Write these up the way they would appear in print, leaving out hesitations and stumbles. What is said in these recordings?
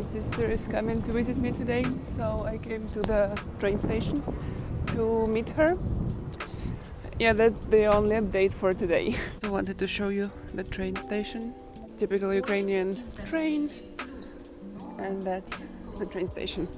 sister is coming to visit me today, so I came to the train station to meet her. Yeah, that's the only update for today. I wanted to show you the train station. Typical Ukrainian train. And that's the train station.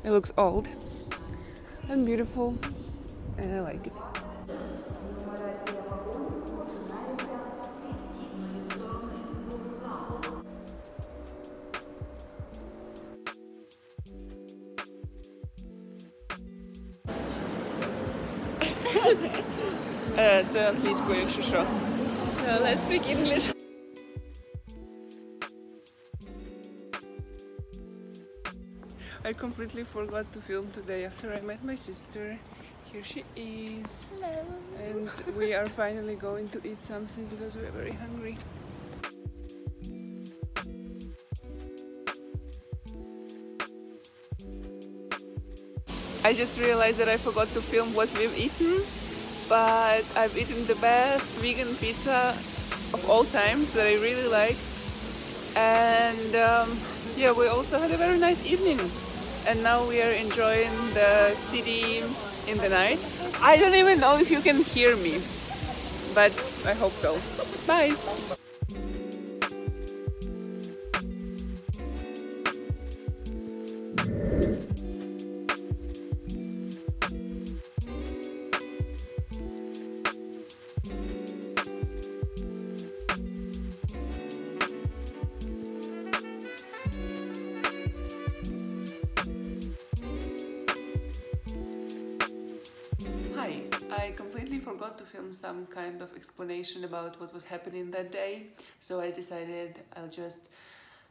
It looks old and beautiful, and I like it. Це англійською, якщо що. Let's speak English. I completely forgot to film today after I met my sister. Here she is. Hello. And we are finally going to eat something because we are very hungry. I just realized that I forgot to film what we've eaten, but I've eaten the best vegan pizza of all times that I really like. And yeah, we also had a very nice evening. And now we are enjoying the city in the night. I don't even know if you can hear me, but I hope so. Bye! I completely forgot to film some kind of explanation about what was happening that day, so I decided I'll just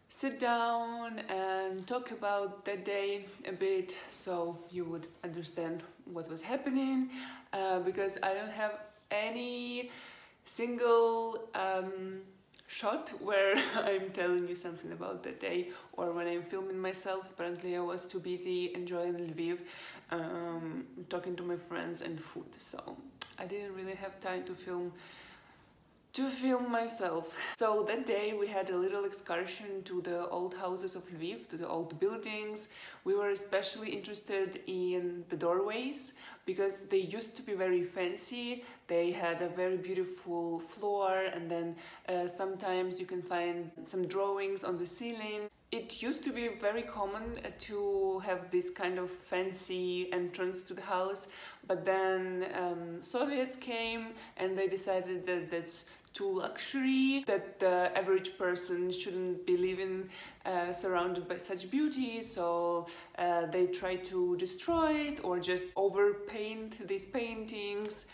sit down and talk about that day a bit so you would understand what was happening, because I don't have any single shot where I'm telling you something about that day, or when I'm filming myself. Apparently I was too busy enjoying Lviv, talking to my friends and food, so I didn't really have time to film myself. So that day we had a little excursion to the old houses of Lviv, to the old buildings. We were especially interested in the doorways because they used to be very fancy. They had a very beautiful floor, and then sometimes you can find some drawings on the ceiling. It used to be very common to have this kind of fancy entrance to the house, but then Soviets came and they decided that that's too luxury, that the average person shouldn't be living surrounded by such beauty, so they tried to destroy it or just overpaint these paintings,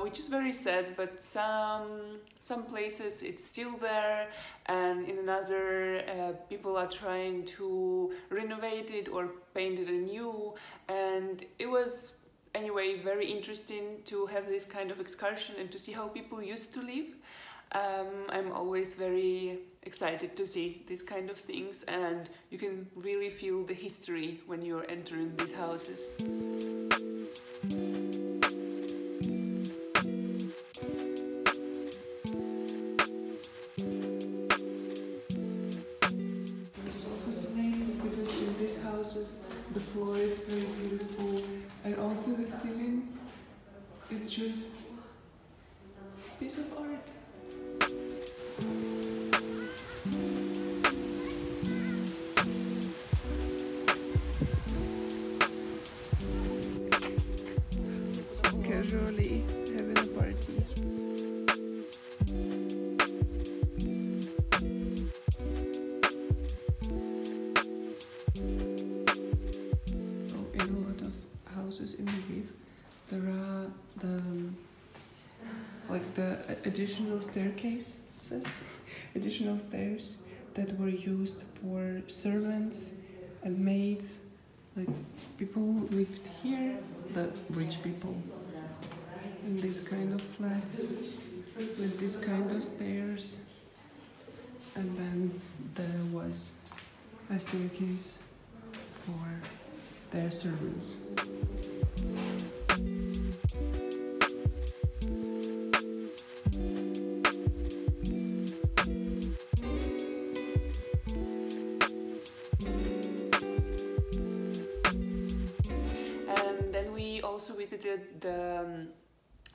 which is very sad, but some places it's still there, and in another people are trying to renovate it or paint it anew, and it was anyway very interesting to have this kind of excursion and to see how people used to live. I'm always very excited to see these kind of things, and you can really feel the history when you're entering these houses. I'm so fascinated because in these houses the floor is very beautiful, and also the ceiling, it's just a piece of art. Casually having a party. In a lot of houses in Lviv, there are the additional staircases, additional stairs that were used for servants and maids. Like, people lived here, the rich people, in these kind of flats with this kind of stairs, and then there was a staircase for their servants. visited the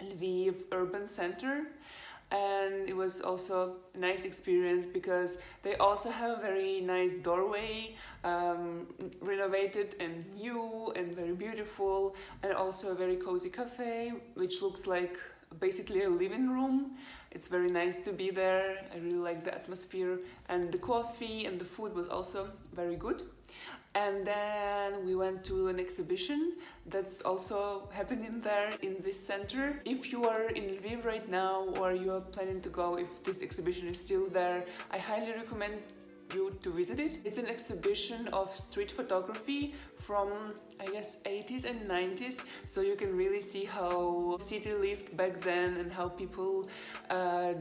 Lviv Urban Center, and it was also a nice experience because they also have a very nice doorway, renovated and new and very beautiful, and also a very cozy cafe which looks like basically a living room. It's very nice to be there. I really like the atmosphere, and the coffee and the food was also very good. And then we went to an exhibition that's also happening there in this center. If you are in Lviv right now, or you are planning to go, if this exhibition is still there, I highly recommend you to visit it. It's an exhibition of street photography from, I guess, 80s and 90s, so you can really see how city lived back then and how people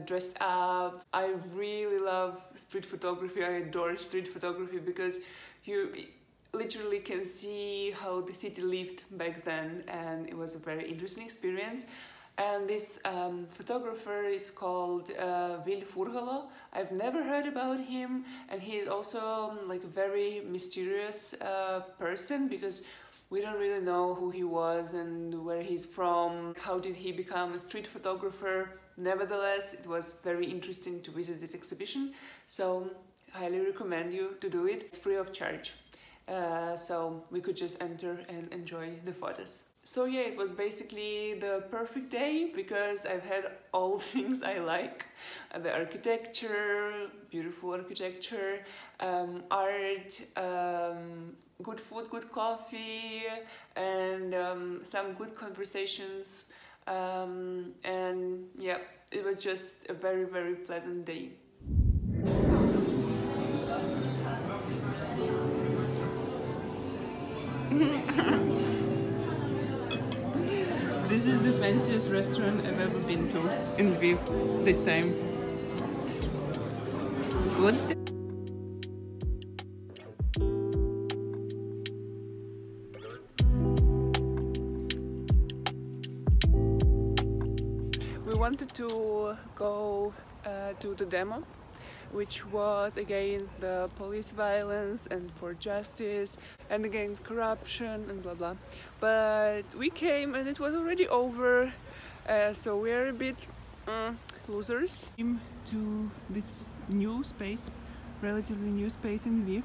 dressed up. I really love street photography. I adore street photography because you literally can see how the city lived back then, and it was a very interesting experience. And this photographer is called Will. I've never heard about him, and he is also like a very mysterious person because we don't really know who he was and where he's from. How did he become a street photographer? Nevertheless, it was very interesting to visit this exhibition, so I highly recommend you to do it. It's free of charge. So we could just enter and enjoy the photos. So yeah, it was basically the perfect day because I've had all things I like. The architecture, beautiful architecture, art, good food, good coffee, and some good conversations. And yeah, it was just a very, very pleasant day. This is the fanciest restaurant I've ever been to in Lviv this time. Good. We wanted to go to the demo, which was against the police violence and for justice and against corruption and blah blah. But we came and it was already over, so we're a bit losers. Came to this new space, relatively new space in Lviv.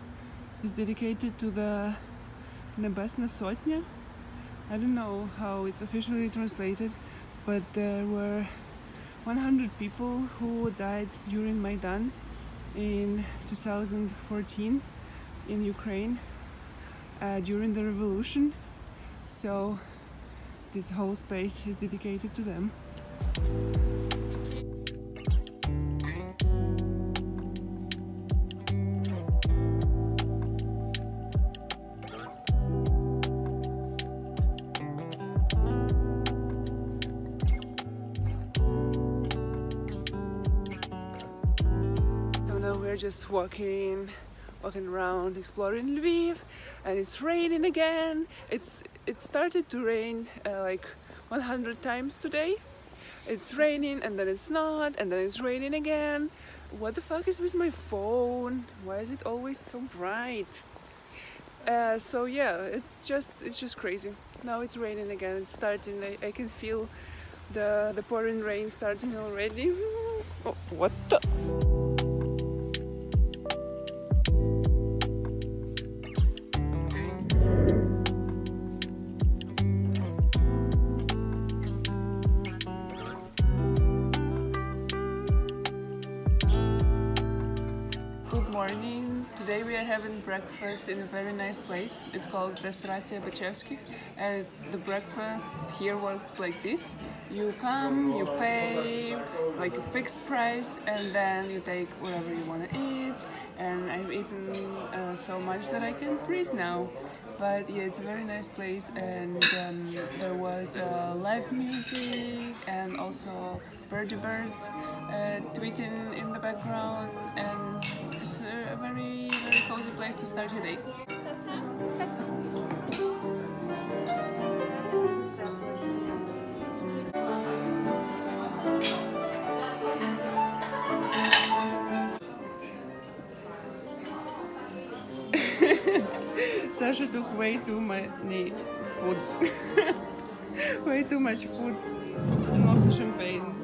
It's dedicated to the Nebesna Sotnya. I don't know how it's officially translated, but there were 100 people who died during Maidan in 2014 in Ukraine during the revolution, so this whole space is dedicated to them. We're just walking around, exploring Lviv, and it's raining again. It started to rain like 100 times today. It's raining and then it's not, and then it's raining again. What the fuck is with my phone? Why is it always so bright? So yeah, it's just crazy. Now it's raining again. It's starting. I can feel the pouring rain starting already. Oh, what the? Morning. Today we are having breakfast in a very nice place. It's called Restaurant Baczewski, and the breakfast here works like this. You come, you pay like a fixed price, and then you take whatever you want to eat. And I've eaten so much that I can breathe now. But yeah, it's a very nice place, and there was live music and also birds tweeting in the background, and it's a very, very cozy place to start your day. Sasha took way too many foods. Way too much food and also champagne.